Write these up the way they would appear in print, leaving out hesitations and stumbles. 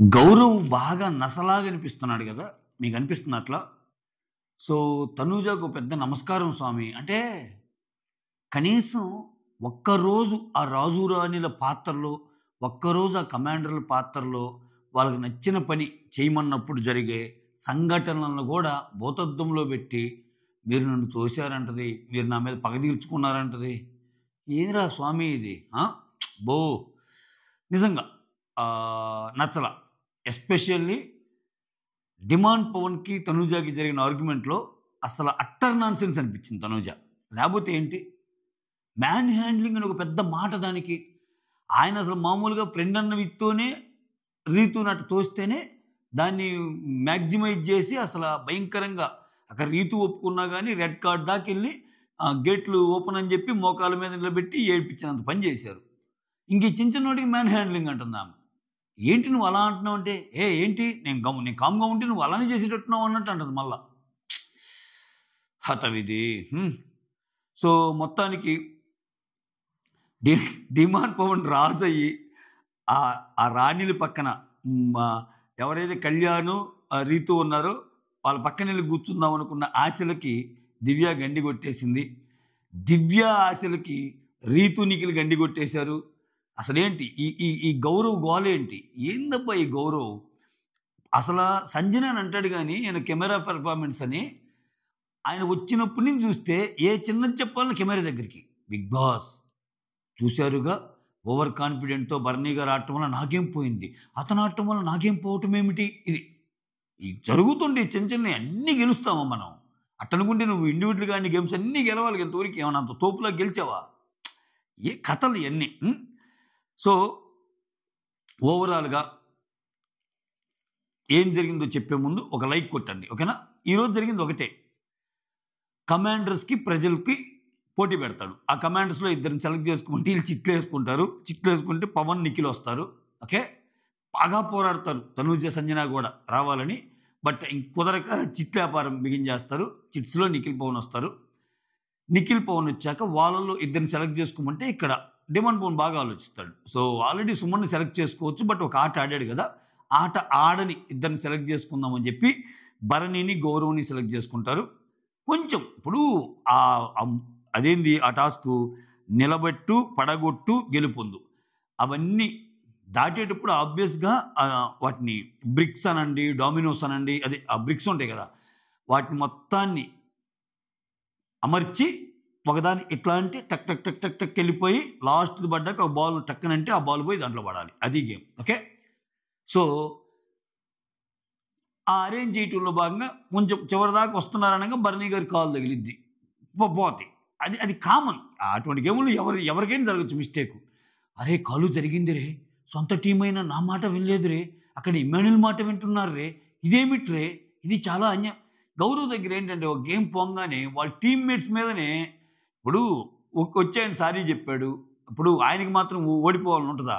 గౌరవ్ బాగా నసలాగా అనిపిస్తున్నాడు గదా! మీకనిపిస్తుందా అట్లా? సో, తనూజకు పెద్ద నమస్కారం స్వామి. అంటే కనీసం ఒక్కరోజు ఆ రాజు రాణిల పాత్రలో, ఒక్కరోజు ఆ కమాండర్‌ల పాత్రలో వాళ్ళకి నచ్చిన పని చేయమన్నప్పుడు జరిగే సంఘటనలను గూడా భూతద్దంలో బెట్టి, మీరు నన్ను తోసారంటది, మీరు నా మీద పగ తీర్చుకున్నారంటది. ఏందిరా స్వామి ఇది? ఆ! అబ్బో! నిజంగా నచ్చల. ఎస్పెషల్లీ 'డిమాండ్ పవన్‌కి, తనూజకి' జరిగిన ఆర్గ్యుమెంట్‌లో అసల అట్టర్ నాన్‌సెన్స్ అనిపించింది తనూజ. లేపోతే ఏంటి? మ్యాన్ హ్యాండ్లింగ్ అని ఒక పెద్ద మాట దానికి. ఆయన అసలు మామూలుగా ఫ్రెండ్ అన్న విత్తోనే రీతూని అటు తోస్తేనే దాన్ని మాక్సిమైజ్ జేసి అసల భయంకరంగా అక్కడ రీతు ఒప్పుకున్నా గాని రెడ్ కార్డ్ దాకెళ్ళి గేట్లు ఓపెన్ అని జెప్పి మోకాళ్ళ మీద నిలబెట్టి ఏడ్పించినంత పని జేశారు. ఇంక ఈ చిన్నోడికి మ్యాన్ హ్యాండ్లింగ్ అంటుందామె. ఏంటి నువ్వు అలా అంటున్నావంటే, ఏంటి నేను కామ్‌గా ఉంటే నువ్వు అలానే చేసేటట్టున్నావు అన్నట్టు అంటది మళ్ళా. హతవిధి. సో, మొత్తానికి డి డిమాండ్ పవన్ రాజయ్యి ఆ రాణిల పక్కన ఎవరైతే కళ్యాణు, రీతు ఉన్నారో వాళ్ళ పక్కనెళ్ళి కూర్చుందాం అనుకున్న ఆశలకి దివ్య గండి కొట్టేసింది. దివ్య ఆశలకి రీతు, నిఖిల్ గండి కొట్టేశారు. అసలేంటి ఈ ఈ ఈ గౌరవ్ గోలేంటి? ఏందబ్బా ఈ గౌరవ్? అసల సంజన అని అంటాడు గానీ ఈయన కెమెరా పెర్ఫార్మన్స్ అని ఆయన వచ్చినప్పటి నుంచి చూస్తే ఏ చిన్నది చెప్పాలన్నా కెమెరా దగ్గరికి. బిగ్ బాస్ చూశారుగా ఓవర్ కాన్ఫిడెంట్‌తో బర్నీ గారు ఆడటం వల్ల నాకేం పోయింది? అతను ఆడటం వల్ల నాకేం పోవటం ఏమిటి? ఇది జరుగుతుండే చిన్న చిన్నయి అన్నీ గెలుస్తామా మనం? అట్టనుకుంటే నువ్వు ఇండివిడ్యువల్‌గా అన్ని గేమ్స్ అన్నీ గెలవాలి ఇంతవరకు ఏమన్నా అంత తోపులా గెలిచావా? ఏ కథలు ఇయన్నీ. సో, ఓవరాల్‌గా ఏం జరిగిందో చెప్పే ముందు ఒక లైక్ కొట్టండి. ఓకేనా? ఈరోజు జరిగింది ఒకటే. కమాండర్స్‌కి, ప్రజలకి పోటీ పెడతాడు. ఆ కమాండర్స్‌లో ఇద్దరిని సెలెక్ట్ చేసుకోమంటే వీళ్ళు చిట్లేసుకుంటారు. చిట్లేసుకుంటే పవన్, నిఖిల్ వస్తారు. ఓకే. బాగా పోరాడతారు తనూజ, సంజన గూడా రావాలని. బట్ కుదరక చిట్ వ్యాపారం బిగించేస్తారు. చిట్స్‌లో నిఖిల్, పవన్ వస్తారు. నిఖిల్, పవన్ వచ్చాక వాళ్ళలో ఇద్దరిని సెలెక్ట్ చేసుకోమంటే ఇక్కడ డిమాండ్ పవన్ బాగా ఆలోచిస్తాడు. సో, ఆల్రెడీ సుమన్‌ని సెలెక్ట్ చేసుకోవచ్చు. బట్ ఒక ఆట ఆడాడు గదా! ఆట ఆడని ఇద్దరిని సెలెక్ట్ చేసుకుందాం అని చెప్పి భరణిని, గౌరవ్‌ని సెలెక్ట్ చేసుకుంటారు. కొంచెం ఇప్పుడు అదేంది ఆ టాస్కు నిలబెట్టు, పడగొట్టు, గెలుపొందు. అవన్నీ దాటేటప్పుడు ఆబ్వియస్‌గా వాటిని బ్రిక్స్ అనండి, డామినోస్ అనండి, అదే ఆ బ్రిక్స్ ఉంటాయి గదా! వాటిని మొత్తాన్ని అమర్చి ఒకదాన్ని ఇట్లా అంటే టక్ టక్ టక్ టక్ టక్ ఎళ్ళిపోయి లాస్ట్‌ది పడ్డాక ఒక బాల్ టక్కనంటే ఆ బాల్ పోయి దాంట్లో పడాలి. అది గేమ్. ఓకే. సో, ఆ అరేంజ్ చేయటంలో భాగంగా కొంచెం చివరిదాకా వస్తున్నారనంగా భరణి గారి కాలు తగిలిద్ది. పోతాయి. అది అది కామన్. అటువంటి గేములు ఎవరికైనా జరగొచ్చు మిస్టేకు. అరే! కాలు జరిగిందిరే! సొంత టీమైనా నా మాట వినలేదురే! అక్కడ ఇమ్మాన్యుల్ మాట వింటున్నారురే! ఇదేమిట్రే! ఇది చాలా గౌరవ్ దగ్గరేంటంటే ఒక గేమ్ పోంగానే వాళ్ళ టీమ్‌మేట్స్ మీదనే ఇప్పుడు వచ్చాయన సారీ చెప్పాడు. ఇప్పుడు ఆయనకి మాత్రం ఓడిపోవాలని ఉంటదా?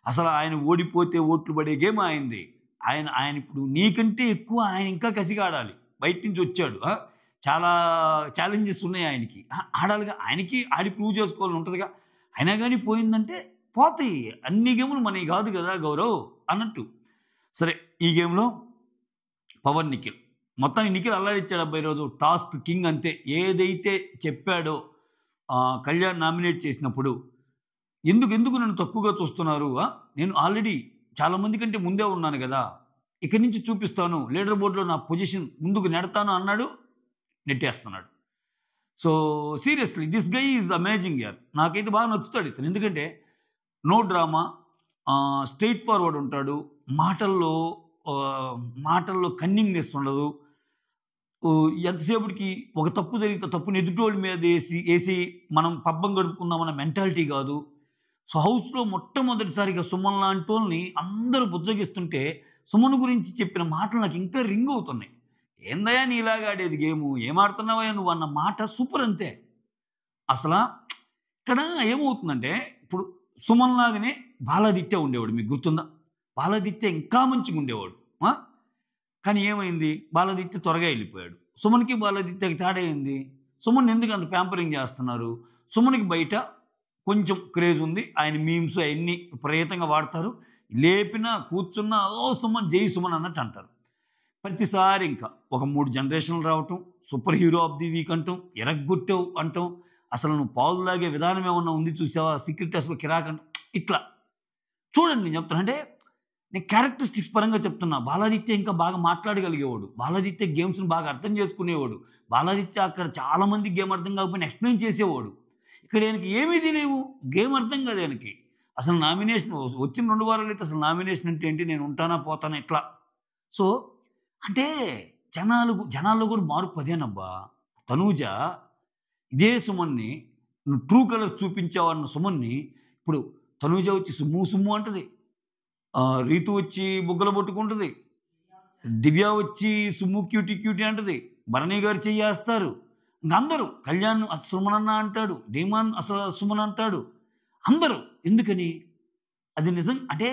అసలు ఆయన ఓడిపోతే ఓట్లు పడే గేమ్ ఆయనది. ఆయన ఇప్పుడు నీకంటే ఎక్కువ ఆయన ఇంకా కసిగా ఆడాలి. బయట నుంచి వచ్చాడు. చాలా ఛాలెంజెస్ ఉన్నాయి ఆయనకి. ఆడాలిగా. ఆయనకి ఆడి ప్రూవ్ చేసుకోవాలని ఉంటదిగా. అయినా గాని పోయిందంటే పోతాయి. అన్ని గేములు మనయి గాదు గదా గౌరవ్ అన్నట్టు. సరే ఈ గేమ్‌లో పవన్, నిఖిల్. మొత్తానికి నిఖిల్ అల్లాడిచ్చాడబ్బా ఈరోజు. టాస్క్ కింగ్ అంతే. ఏదైతే చెప్పాడో కళ్యాణ్ నామినేట్ చేసినప్పుడు ఎందుకు నన్ను తక్కువగా చూస్తున్నారు? నేను ఆల్రెడీ చాలా మంది కంటే ముందే ఉన్నాను గదా! ఇక్కడి నుంచి చూపిస్తాను. లీడర్ బోర్డ్‌లో నా పొజిషన్ ముందుకు నెడతాను అన్నాడు. నెట్టేస్తున్నాడు. So, seriously this guy is amazing యార్. నాకైతే బాగా నచ్చుతాడు ఇతను. ఎందుకంటే నో డ్రామా, స్ట్రెయిట్ ఫార్వర్డ్ ఉంటాడు. మాటల్లో మాటల్లో కన్నింగ్‌నెస్ ఉండదు. ఎంతసేపటికి ఒక తప్పు జరిగితే తప్పుని ఎదుటోళ్ళ మీద ఏసి మనం పబ్బం గడుపుకుందామన్న మెంటాలిటీ గాదు. సో, హౌస్‌లో మొట్టమొదటిసారిగా సుమన్ లాంటోళ్ళని అందరూ బుజ్జగిస్తుంటే, సుమన్ గురించి చెప్పిన మాటలు నాకు ఇంకా రింగ్ అవుతున్నాయి. ఏందయ్యా నీలాగా ఆడేది గేము? ఏం ఆడుతున్నావయ్యా నువ్వు అన్న మాట సూపర్ అంతే. అసల ఇక్కడ ఏమవుతుందంటే, ఇప్పుడు సుమన్ లాగానే బాలాదిత్య ఉండేవాడు. మీకు గుర్తుందా? బాలాదిత్య ఇంకా మంచిగుండేవాడు. కానీ ఏమైంది? బాలాదిత్య త్వరగా ఎళ్ళిపోయాడు. సుమన్‌కి, బాలాదిత్యకి తేడా ఏంది? సుమన్‌ని ఎందుకు అంత ప్యాంపరింగ్ చేస్తున్నారు? సుమన్‌కి బయట కొంచెం క్రేజ్ ఉంది. ఆయన మీమ్స్ అయన్నీ విపరీతంగా వాడతారు. లేపినా కూర్చున్నా ఓ సుమన్ జై సుమన్ అన్నట్టు అంటారు. ప్రతిసారి ఇంకా ఒక 3 జనరేషన్లు రావటం, super hero of the week అంటాం, ఎరగ్గొట్టావు అంటాం, అసలు నువ్వు పాలు తాగే విధానం ఏమన్నా ఉంది చూసావా, సీక్రెట్ అసలు కిరాక్ అంటాం. ఇట్లా చూడండి, నేను చెప్తాను అంటే నేను క్యారెక్టరిస్టిక్స్ పరంగా చెప్తున్నా. బాలాదిత్య ఇంకా బాగా మాట్లాడగలిగేవాడు, బాలాదిత్య గేమ్స్ని బాగా అర్థం చేసుకునేవాడు, బాలాదిత్య అక్కడ చాలామంది గేమ్ అర్థం కాకపోయినా ఎక్స్ప్లెయిన్ చేసేవాడు. ఇక్కడ ఆయనకి ఏమీ తెలియవు, గేమ్ అర్థం కాదు ఆయనకి. అసలు నామినేషన్ వచ్చిన 2 వారాలు అయితే అసలు నామినేషన్ అంటే ఏంటి, నేను ఉంటానా పోతానా ఇట్లా. సో అంటే జనాల్లో కూడా మార్పు అదేనబ్బా. తనూజ ఇదే సుమన్ని నువ్వు ట్రూ కలర్స్ చూపించావన్న సుమన్ని ఇప్పుడు తనూజ వచ్చి సుమ్ము సుమ్ము అంటది, రీతు వచ్చి బుగ్గలు పట్టుకుంటుంది, దివ్య వచ్చి సుమ్ము క్యూటీ క్యూటీ అంటది, భరణి గారు చెయ్యేస్తారు, ఇంక అందరూ కళ్యాణ్ సుమనన్న అంటాడు, ధీమాన్ అసలు సుమన్ అంటాడు, అందరూ. ఎందుకని? అది నిజం అంటే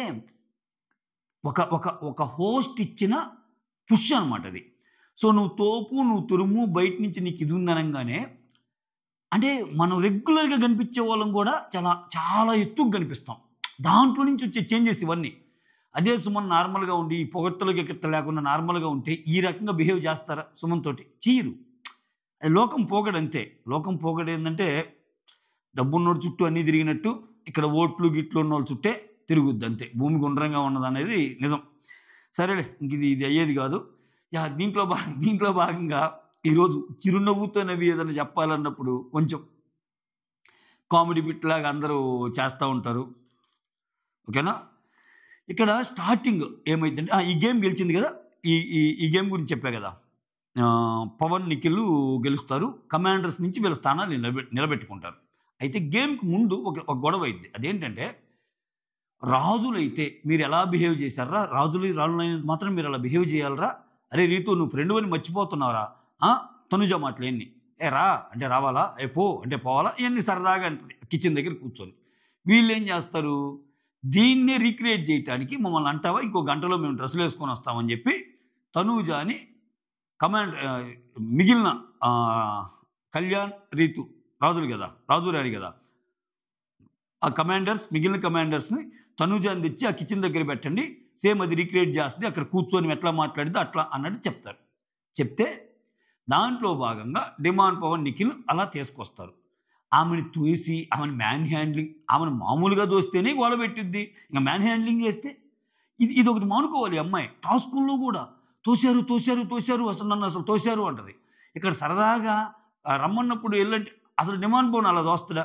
ఒక ఒక ఒక హోస్ట్ ఇచ్చిన పుష్ అనమాట అది. సో నువ్వు తోపు, నువ్వు తురుము, బయట నుంచి నీకు ఇది ఉందనగానే అంటే మనం రెగ్యులర్గా కనిపించే వాళ్ళం కూడా చాలా చాలా ఎత్తుగా కనిపిస్తాం. దాంట్లో నుంచి వచ్చే చేంజెస్ ఇవన్నీ. అదే సుమన్ నార్మల్గా ఉండి ఈ పొగట్టలకి ఎక్కట్ట లేకుండా నార్మల్గా ఉంటే ఈ రకంగా బిహేవ్ చేస్తారా సుమన్ తోటి? చేయరు. అది లోకం పోగడు అంతే. లోకం పోగడు ఏంటంటే డబ్బున్నోడు చుట్టూ అన్నీ తిరిగినట్టు ఇక్కడ ఓట్లు గిట్లు ఉన్న వాళ్ళ చుట్టే తిరుగుద్ది అంతే. భూమి గుండ్రంగా ఉన్నది అనేది నిజం. సరేలే, ఇంక ఇది అయ్యేది కాదు. దీంట్లో భాగంగా ఈరోజు చిరునవ్వుతో నవ్వి ఏదైనా చెప్పాలన్నప్పుడు కొంచెం కామెడీ బిట్ లాగా అందరూ చేస్తూ ఉంటారు. ఓకేనా? ఇక్కడ స్టార్టింగ్ ఏమైందంటే ఈ గేమ్ గెలిచింది కదా, ఈ గేమ్ గురించి చెప్పా కదా. పవన్, నిఖిల్ గెలుస్తారు, కమాండర్స్ నుంచి వీళ్ళ స్థానాలు నిలబెట్టుకుంటారు. అయితే గేమ్కి ముందు ఒక గొడవ అయింది. అదేంటంటే రాజులైతే మీరు ఎలా బిహేవ్ చేశారా, రాజులైనంత మాత్రం మీరు అలా బిహేవ్ చేయాలరా, అరే రీతు నువ్వు ఫ్రెండ్ అని మర్చిపోతున్నావురా, తనుజ మాటలు ఎన్ని, రా అంటే రావాలా, పో అంటే పోవాలా, ఇవన్నీ సరదాగా అంటది కిచెన్ దగ్గర కూర్చొని. వీళ్ళు ఏం చేస్తారు, దీన్నే రీక్రియేట్ చేయడానికి మమ్మల్ని అంటావా, ఇంకో గంటలో మేము డ్రెస్సులు వేసుకొని వస్తామని చెప్పి తనూజాని మిగిలిన కళ్యాణ్, రీతు రాజులు కదా, రాజు రాణి కదా, ఆ మిగిలిన కమాండర్స్ని తనూజాని తెచ్చి ఆ కిచెన్ దగ్గర పెట్టండి, సేమ్ అది రీక్రియేట్ చేస్తుంది, అక్కడ కూర్చొని ఎట్లా మాట్లాడితే అట్లా అన్నట్టు చెప్తారు. చెప్తే దాంట్లో భాగంగా డిమాండ్ పవన్, నిఖిల్ అలా తీసుకొస్తారు. ఆమెను తూసి ఆమెను మ్యాన్ హ్యాండ్లింగ్, ఆమెను మామూలుగా దోస్తేనే గోల పెట్టిద్ది, ఇంకా మ్యాన్ హ్యాండ్లింగ్ చేస్తే ఇది ఒకటి మానుకోవాలి. అమ్మాయి టాస్కుల్లో కూడా తోశారు అసలు తోశారు అంటది. ఇక్కడ సరదాగా రమ్మన్నప్పుడు వెళ్ళంటే అసలు డిమాండ్ పవన్ అలా దోస్తాడా?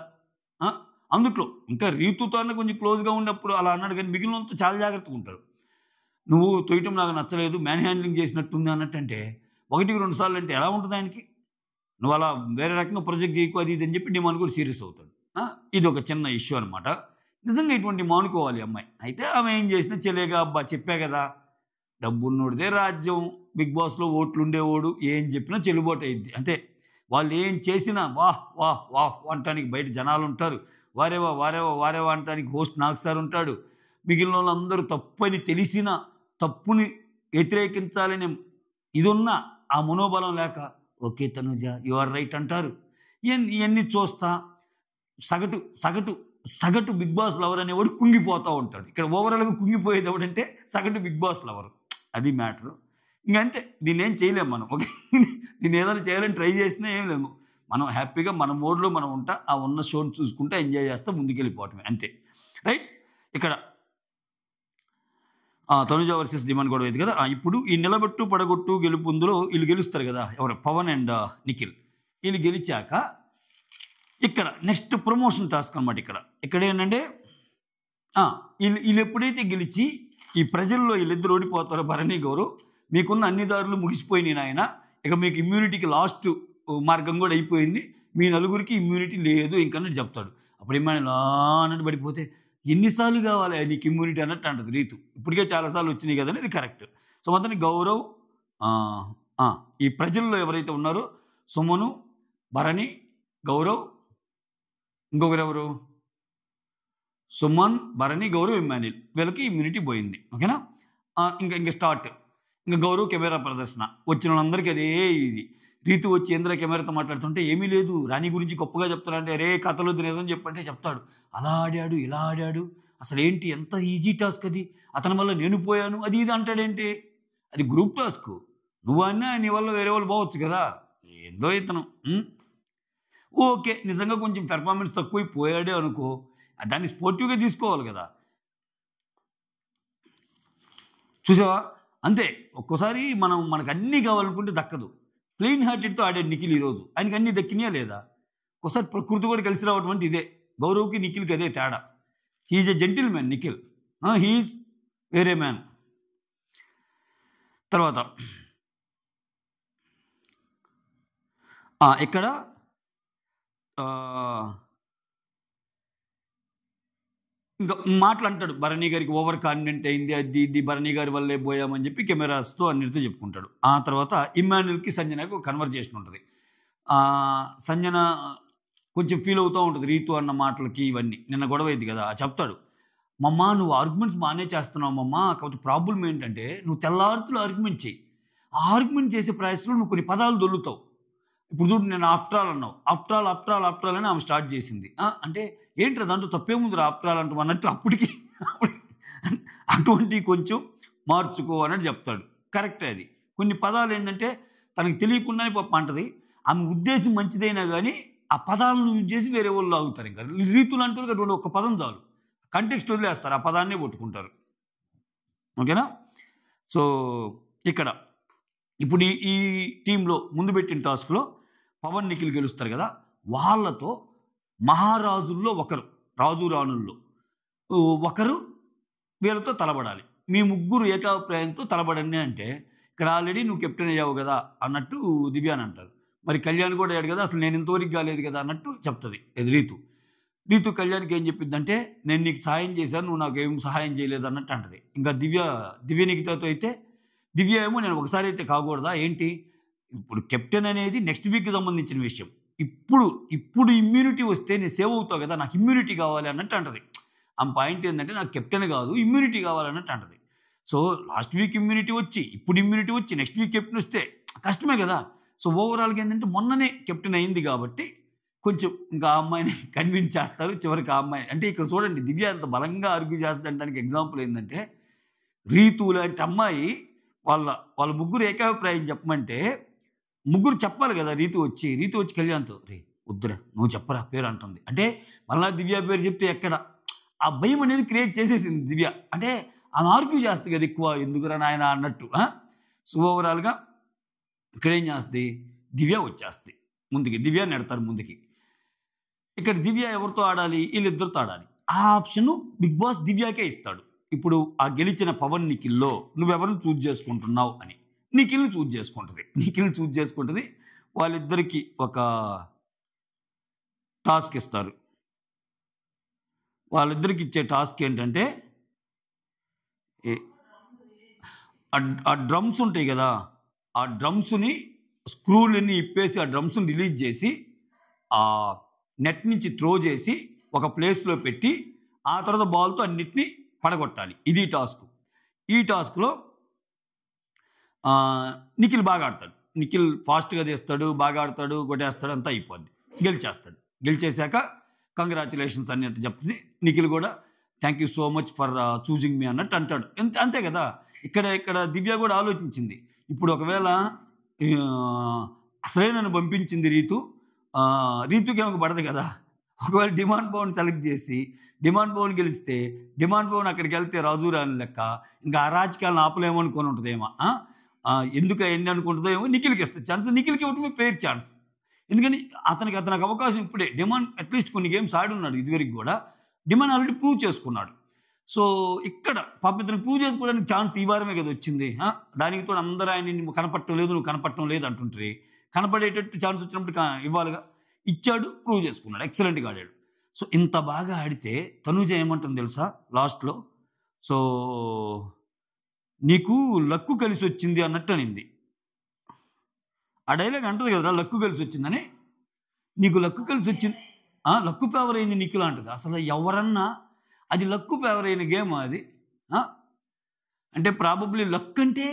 అందుట్లో ఇంకా రీతుతో కొంచెం క్లోజ్గా ఉన్నప్పుడు అలా అన్నాడు, కానీ మిగిలినంతా చాలా జాగ్రత్తగా ఉంటాడు. నువ్వు తొయ్యటం నాకు నచ్చలేదు, మ్యాన్ హ్యాండ్లింగ్ చేసినట్టుంది అన్నట్టు అంటే 1-2 సార్లు అంటే ఎలా ఉంటుంది ఆయనకి? నువ్వు అలా వేరే రకంగా ప్రొజెక్ట్ చేయకు అది ఇది అని చెప్పి డిమాండ్ కూడా సీరియస్ అవుతాడు. ఇది ఒక చిన్న ఇష్యూ అనమాట. నిజంగా ఇటువంటి మానుకోవాలి అమ్మాయి. అయితే ఆమె ఏం చేసినా చెలేగా అబ్బా చెప్పా కదా, డబ్బున్నోడిదే రాజ్యం, బిగ్ బాస్లో ఓట్లు ఉండేవాడు ఏం చెప్పినా చెల్లుబాటు అయ్యిద్ది అంతే. వాళ్ళు ఏం చేసినా వాహ్ వాహ్ వాహ్ అంటానికి బయట జనాలు ఉంటారు, వారేవా అంటానికి హోస్ట్ నాగ్ సార్ ఉంటాడు. మిగిలిన వాళ్ళందరూ తప్పని తెలిసినా తప్పుని వ్యతిరేకించాలని ఇదున్న ఆ మనోబలం లేక okay Tanuja you are right అంటారు. ఇవన్నీ చూస్తా సగటు బిగ్ బాస్ లవర్ అనేవాడు కుంగిపోతూ ఉంటాడు. ఇక్కడ ఓవరాల్గా కుంగిపోయేది ఎవడంటే సగటు బిగ్ బాస్ లవర్. అది మ్యాటర్. ఇంకంతే, దీన్ని ఏం చేయలేము మనం. ఓకే, దీన్ని ఏదైనా చేయాలని ట్రై చేసినా ఏం లేము. మనం హ్యాపీగా మన మోడ్లో మనం ఉంటా, ఆ ఉన్న షోని చూసుకుంటా ఎంజాయ్ చేస్తా ముందుకెళ్ళిపోవటమే అంతే. రైట్? ఇక్కడ తనుజ వర్సెస్ డిమాండ్ గొడవ అయింది కదా. ఇప్పుడు ఈ నిలబెట్టు పడగొట్టు గెలుపుందులో వీళ్ళు గెలుస్తారు కదా, ఎవరు, పవన్ అండ్ నిఖిల్. వీళ్ళు గెలిచాక ఇక్కడ నెక్స్ట్ ప్రమోషన్ టాస్క్ అనమాట. ఇక్కడ ఏంటంటే వీళ్ళు ఎప్పుడైతే గెలిచి ఈ ప్రజల్లో వీళ్ళిద్దరు ఓడిపోతారో, భరణి గౌరవ్ మీకున్న అన్ని దారులు ముగిసిపోయినాయి నాయన, ఇక మీకు ఇమ్యూనిటీకి లాస్ట్ మార్గం కూడా అయిపోయింది, మీ నలుగురికి ఇమ్యూనిటీ లేదు ఇంకన్నట్టు చెప్తాడు. అప్పుడు ఏమైనా అన్నట్టు పడిపోతే ఎన్నిసార్లు కావాలి నీకు ఇమ్యూనిటీ అన్నట్టు అంటది రీతు. ఇప్పటికే చాలాసార్లు వచ్చినాయి కదని ఇది కరెక్ట్. సో మొత్తానికి గౌరవ్ ఈ ప్రజల్లో ఎవరైతే ఉన్నారో సుమను, భరణి, గౌరవ్, ఇంకొకరెవరు, సుమన్, భరణి, గౌరవ్, ఇమ్మాన్యుల్, వీళ్ళకి ఇమ్యూనిటీ పోయింది. ఓకేనా? ఇంకా స్టార్ట్. ఇంకా గౌరవ్ కెమెరా ప్రదర్శన, వచ్చిన వాళ్ళందరికీ అదే ఇది. రీతు వచ్చి ఏంద్ర కెమెరాతో మాట్లాడుతుంటే ఏమీ లేదు, రాణి గురించి గొప్పగా చెప్తాడంటే అరే కథలు నిజం చెప్పంటే చెప్తాడు, అలా ఆడాడు ఇలా ఆడాడు, అసలు ఏంటి ఎంత ఈజీ టాస్క్ అది, అతని వల్ల నేను పోయాను అది ఇది అంటాడేంటి? అది గ్రూప్ టాస్క్. నువ్వు అన్నా నీ వల్ల వేరే వాళ్ళు పోవచ్చు కదా. ఏందో ఇతను. ఓకే, నిజంగా కొంచెం పెర్ఫార్మెన్స్ తక్కువై పోయాడే అనుకో, దాన్ని స్పోర్టివ్గా తీసుకోవాలి కదా. చూసావా? అంతే. ఒక్కోసారి మనకు అన్నీ కావాలనుకుంటే దక్కదు. ప్లెయిన్ హార్టెడ్తో ఆడాడు నిఖిల్ ఈరోజు. ఆయనకి అన్నీ దక్కినాయా లేదా? ఒకసారి ప్రకృతి కూడా కలిసి రావడం అంటే ఇదే. గౌరవ్కి నిఖిల్కి అదే తేడా. హీఈస్ ఎ జెంటిల్ మ్యాన్ నిఖిల్, హీఈస్ వేరే మ్యాన్. తర్వాత ఇక్కడ ఇంకా మాటలు అంటాడు, భరణి గారికి ఓవర్ కాన్ఫిడెంట్ అయింది, అది ఇది భరణి గారి వల్లే పోయామని చెప్పి కెమెరాస్తో అన్నిటితో చెప్పుకుంటాడు. ఆ తర్వాత ఇమ్మాన్యుల్కి సంజనకు కన్వర్జేషన్ ఉంటుంది. సంజన కొంచెం ఫీల్ అవుతూ ఉంటుంది రీతు అన్న మాటలకి, ఇవన్నీ నిన్న గొడవ అయింది కదా. చెప్తాడు, మమ్మ నువ్వు ఆర్గ్యుమెంట్స్ బాగానే చేస్తున్నావు మమ్మ, కాకపోతే ప్రాబ్లం ఏంటంటే నువ్వు తెల్లారుతులు ఆర్గ్యుమెంట్ చేయి. ఆ ఆర్గ్యుమెంట్ చేసే ప్రయత్నంలో నువ్వు కొన్ని పదాలు దొల్లుతావు. ఇప్పుడు చూడు, నేను ఆఫ్టర్ ఆల్ అన్నావు, ఆఫ్టర్ ఆల్ అని ఆమె స్టార్ట్ చేసింది. అంటే ఏంటి దాంట్లో తప్పేముంది ఆఫ్టర్ ఆల్ అంటాం అన్నట్టు అప్పటికి అటువంటి కొంచెం మార్చుకో అన్నట్టు చెప్తాడు. కరెక్టే. అది కొన్ని పదాలు ఏంటంటే తనకు తెలియకుండానే పాప అంటది. ఆమె ఉద్దేశం మంచిదైనా కానీ ఆ పదాలను యూజ్ చేసి వేరే వాళ్ళు ఆగుతారు. ఇంకా రీతులు అంటారు కదా, ఒక్క పదం చాలు, కంటెక్స్ట్ వదిలేస్తారు, ఆ పదాన్నే పట్టుకుంటారు. ఓకేనా? సో ఇక్కడ ఇప్పుడు ఈ టీంలో ముందు పెట్టిన టాస్క్లో పవన్ నిఖిల్ గెలుస్తారు కదా, వాళ్ళతో మహారాజుల్లో ఒకరు, రాజు రాణుల్లో ఒకరు వీళ్ళతో తలబడాలి. మీ ముగ్గురు ఏకాభిప్రాయంతో తలబడండి అంటే, ఇక్కడ ఆల్రెడీ నువ్వు కెప్టెన్ అయ్యావు కదా అన్నట్టు దివ్య అని అంటారు. మరి కళ్యాణ్ కూడా అయ్యాడు కదా, అసలు నేను ఇంతవరకు కాలేదు కదా అన్నట్టు చెప్తుంది రీతు కళ్యాణ్కి ఏం చెప్పిందంటే, నేను నీకు సహాయం చేశాను, నువ్వు నాకు ఏం సహాయం చేయలేదు అన్నట్టు అంటది. ఇంకా దివ్య నిఖితతో అయితే, దివ్య ఏమో నేను ఒకసారి అయితే కాకూడదా ఏంటి, ఇప్పుడు కెప్టెన్ అనేది నెక్స్ట్ వీక్కి సంబంధించిన విషయం, ఇప్పుడు ఇమ్యూనిటీ వస్తే నేను సేవ్ అవుతావు కదా, నాకు ఇమ్యూనిటీ కావాలి అన్నట్టు అంటది. ఆ పాయింట్ ఏంటంటే నాకు కెప్టెన్ కాదు ఇమ్యూనిటీ కావాలన్నట్టు అంటది. సో లాస్ట్ వీక్ ఇమ్యూనిటీ వచ్చి, ఇప్పుడు ఇమ్యూనిటీ వచ్చి, నెక్స్ట్ వీక్ కెప్టెన్ వస్తే కష్టమే కదా. సో ఓవరాల్గా ఏంటంటే మొన్ననే కెప్టెన్ అయింది కాబట్టి కొంచెం ఇంకా ఆ అమ్మాయిని కన్విన్స్ చేస్తారు. చివరికి ఆ అమ్మాయి అంటే ఇక్కడ చూడండి, దివ్య అంత బలంగా ఆర్గ్యూ చేస్తుండడానికి ఎగ్జాంపుల్ ఏంటంటే, రీతు లాంటి అమ్మాయి వాళ్ళ ముగ్గురు ఏకాభిప్రాయం చెప్పమంటే ముగ్గురు చెప్పాలి కదా. రీతు వచ్చి కళ్యాణ్తో, రే వద్దురా నువ్వు చెప్పరా పేరు అంటుంది. అంటే మళ్ళా దివ్య పేరు చెప్తే ఎక్కడ ఆ భయం అనేది క్రియేట్ చేసేసింది దివ్య. అంటే ఆమె ఆర్గ్యూ చేస్తుంది కదా ఎక్కువ, ఎందుకురా నాయన అన్నట్టు. సో ఓవరాల్గా ఇక్కడ ఏం చేస్తుంది, దివ్య వచ్చేస్తుంది ముందుకి, దివ్య నెడతారు ముందుకి. ఇక్కడ దివ్య ఎవరితో ఆడాలి, వీళ్ళిద్దరితో ఆడాలి. ఆ ఆప్షన్ బిగ్ బాస్ దివ్యాకే ఇస్తాడు. ఇప్పుడు ఆ గెలిచిన పవన్ నిఖిల్లో నువ్వెవరిని చూజ్ చేసుకుంటున్నావు అని నిఖిల్ని చూజ్ చేసుకుంటుంది. వాళ్ళిద్దరికి ఒక టాస్క్ ఇస్తారు. వాళ్ళిద్దరికి ఇచ్చే టాస్క్ ఏంటంటే, ఆ డ్రమ్స్ ఉంటాయి కదా, ఆ డ్రమ్స్ని స్క్రూలన్నీ ఇప్పేసి ఆ డ్రమ్స్ని రిలీజ్ చేసి ఆ నెట్ నుంచి త్రో చేసి ఒక ప్లేస్లో పెట్టి ఆ తర్వాత బాల్తో అన్నిటినీ పడగొట్టాలి. ఇది టాస్క్. ఈ టాస్క్లో నిఖిల్ బాగా ఆడతాడు. నిఖిల్ ఫాస్ట్గా తీస్తాడు, బాగా ఆడతాడు, కొట్టేస్తాడు, అంతా అయిపోద్ది. గెలిచేస్తాడు. గెలిచేశాక కంగ్రాచులేషన్స్ అన్నట్టు చెప్తుంది. నిఖిల్ కూడా thank you so much for choosing me అన్నట్టు అంటాడు. అంతే కదా. ఇక్కడ దివ్య కూడా ఆలోచించింది, ఇప్పుడు ఒకవేళ అసలే నన్ను పంపించింది రీతుకి ఏమో పడదు కదా, ఒకవేళ డిమాండ్ పవన్ సెలెక్ట్ చేసి డిమాండ్ పవన్ గెలిస్తే డిమాండ్ పవన్ అక్కడికి వెళ్తే రాజు రాని లెక్క, ఇంకా ఆ రాజకీయాలను ఆపలేమో అనుకొని ఉంటుందేమో. ఎందుకు ఎన్ని అనుకుంటుందో ఏమో. నిఖిల్కి ఇస్తే ఛాన్స్, నిఖిల్కి ఇవ్వటమే ఫెయిర్ ఛాన్స్. ఎందుకని అతనికి అవకాశం ఇప్పుడే. డిమాండ్ అట్లీస్ట్ కొన్ని గేమ్స్ ఆడున్నాడు, ఇదివరకు కూడా డిమాండ్ ఆల్రెడీ ప్రూవ్ చేసుకున్నాడు. సో ఇక్కడ పాప ఇతను ప్రూవ్ చేసుకోవడానికి ఛాన్స్ ఈ వారమే కదా వచ్చింది. దానికి తోడు అందరూ ఆయన కనపడటం లేదు, నువ్వు కనపడటం లేదు అంటుంటారు. కనపడేటట్టు ఛాన్స్ వచ్చినప్పుడు ఇవ్వాలిగా. ఇచ్చాడు, ప్రూవ్ చేసుకున్నాడు, ఎక్సలెంట్గా ఆడాడు. సో ఇంత బాగా ఆడితే తనుజ ఏమంటుంది తెలుసా లాస్ట్లో, సో నీకు లక్కు కలిసి వచ్చింది అన్నట్టు అనింది. ఆ డైలాగ్ అంటది కదరా, లక్కు కలిసి వచ్చిందని. నీకు లక్కు కలిసి వచ్చింది, లక్కు ఫేవర్ అయింది నీకు అంటది. అసలు ఎవరన్నా అది లక్కు ఫేవర్ అయిన గేమ్ అది. అంటే ప్రాబబ్లీ లక్ అంటే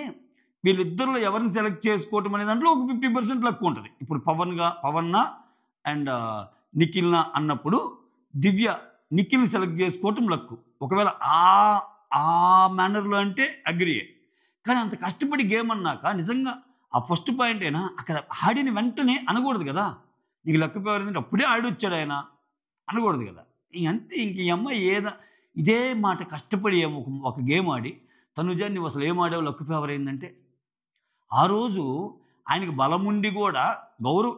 వీళ్ళిద్దరిలో ఎవరిని సెలెక్ట్ చేసుకోవటం అనే దాంట్లో ఒక 50% లక్ ఉంటుంది. ఇప్పుడు పవన్నా అండ్ నిఖిల్నా అన్నప్పుడు దివ్య నిఖిల్ని సెలెక్ట్ చేసుకోవటం లక్కు. ఒకవేళ ఆ ఆ మేనర్లో అంటే అగ్రియే. కానీ అంత కష్టపడి గేమ్ అన్నాక నిజంగా ఆ ఫస్ట్ పాయింట్ అయినా అక్కడ ఆడిన వెంటనే అనకూడదు కదా! నీకు లక్ ఫేవర్ ఏంటంటే అప్పుడే ఆడొచ్చాడు ఆయన అనకూడదు కదా! అంతే ఇంక ఈ అమ్మాయి ఇదే మాట కష్టపడి ఏమో ఒక గేమ్ ఆడి తనుజ నువ్వసలు ఏం ఆడావు లక్ ఫేవర్ అయిందంటే, ఆ రోజు ఆయనకి బలముండి గూడా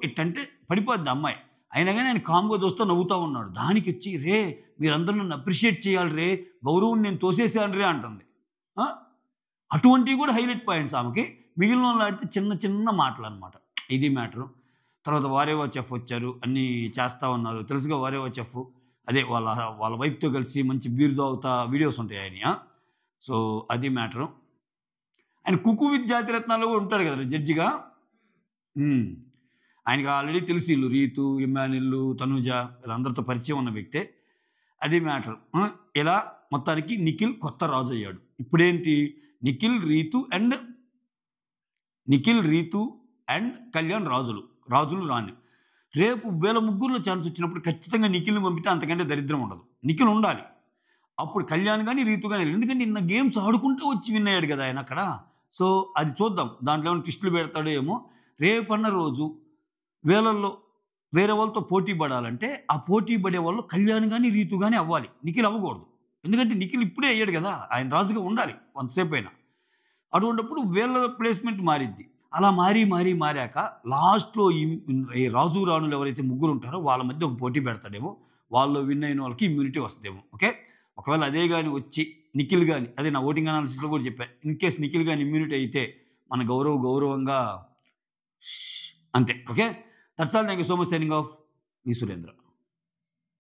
ఎట్టంటే పడిపోద్ది ఆ అమ్మాయి. అయినా గాని ఆయన కామ్‌గా చూస్తా నవ్వుతా ఉన్నాడు. దానికొచ్చి "రే మీరందరూ నన్ను అప్రిషియేట్ చేయాలి రే! గౌరవం నేను తోసేసాను రే" అంటుంది. ఆ! అటువంటివి కూడా హైలైట్ పాయింట్స్ ఆమెకి. మిగిలినోళ్ళు ఆడితే చిన్న చిన్న మాటలనమాట. ఇది మ్యాటరు. తర్వాత 'వారేవా చెఫ్' వచ్చారు. అన్నీ చేస్తా ఉన్నారు. తెలుసుగా 'వారేవా చెఫ్' అదే వాళ్ళ వైఫ్‌తో కలిసి మంచి బీర్ తాగుతా వీడియోస్ ఉంటాయి ఆయనయి. సో, అది మ్యాటరు. ఆయన 'కుకు విత్ జాతిరత్నాల్లో' కూడా ఉంటాడు కదా జడ్జిగా. హ్మ్. ఆయనకి ఆల్రెడీ తెలుసు ఈళ్ళు రీతు, ఇమ్మాన్యుల్, తనూజ వీళ్ళందరితో పరిచయం ఉన్న వ్యక్తే. అది మ్యాటర్. ఇలా మొత్తానికి నిఖిల్ కొత్త రాజయ్యాడు. ఇప్పుడేంటి నిఖిల్, రీతు అండ్ కళ్యాణ్ రాజులు రాణి. రేపు వీళ్ళ ముగ్గురిలో ఛాన్స్ వచ్చినప్పుడు ఖచ్చితంగా నిఖిల్‌ని పంపితే అంతకంటే దరిద్రం ఉండదు. నిఖిల్ ఉండాలి. అప్పుడు కళ్యాణ్ గాని, రీతు గాని ఎందుకంటే నిన్న గేమ్స్ ఆడుకుంటూ వచ్చి విన్ అయ్యాడు కదా ఆయన అక్కడ. సో, అది చూద్దాం. దాంట్లో ఏమైనా ట్విస్టులు పెడతాడో ఏమో. రేపన్న రోజు వీళ్ళల్లో వేరే వాళ్ళతో పోటీ పడాలంటే, ఆ పోటీ పడే వాళ్ళు కళ్యాణ్ గాని, రీతు గాని అవ్వాలి. నిఖిల్ అవ్వకూడదు. ఎందుకంటే నిఖిల్ ఇప్పుడే అయ్యాడు కదా! ఆయన రాజుగా ఉండాలి కొంతసేపైనా. అటువంటప్పుడు వీళ్ళ ప్లేస్‌మెంట్ మారిద్ది. అలా మారాక లాస్ట్‌లో ఈ రాజు, రాణులు ఎవరైతే ముగ్గురుంటారో వాళ్ళ మధ్య ఒక పోటీ పెడతాడేమో. వాళ్ళు విన్ అయిన వాళ్ళకి ఇమ్యూనిటీ వస్తదేమో. ఓకే. ఒకవేళ అదే గాని వచ్చి నిఖిల్ గాని అదే నా ఓటింగ్ అనాలిసిస్‌లో కూడా చెప్పా. ఇన్ కేస్ నిఖిల్ గాని ఇమ్యూనిటీ అయితే మన గౌరవంగా అంతే. Okay. That's all. Thank you so much. Signing off. Me Surendra.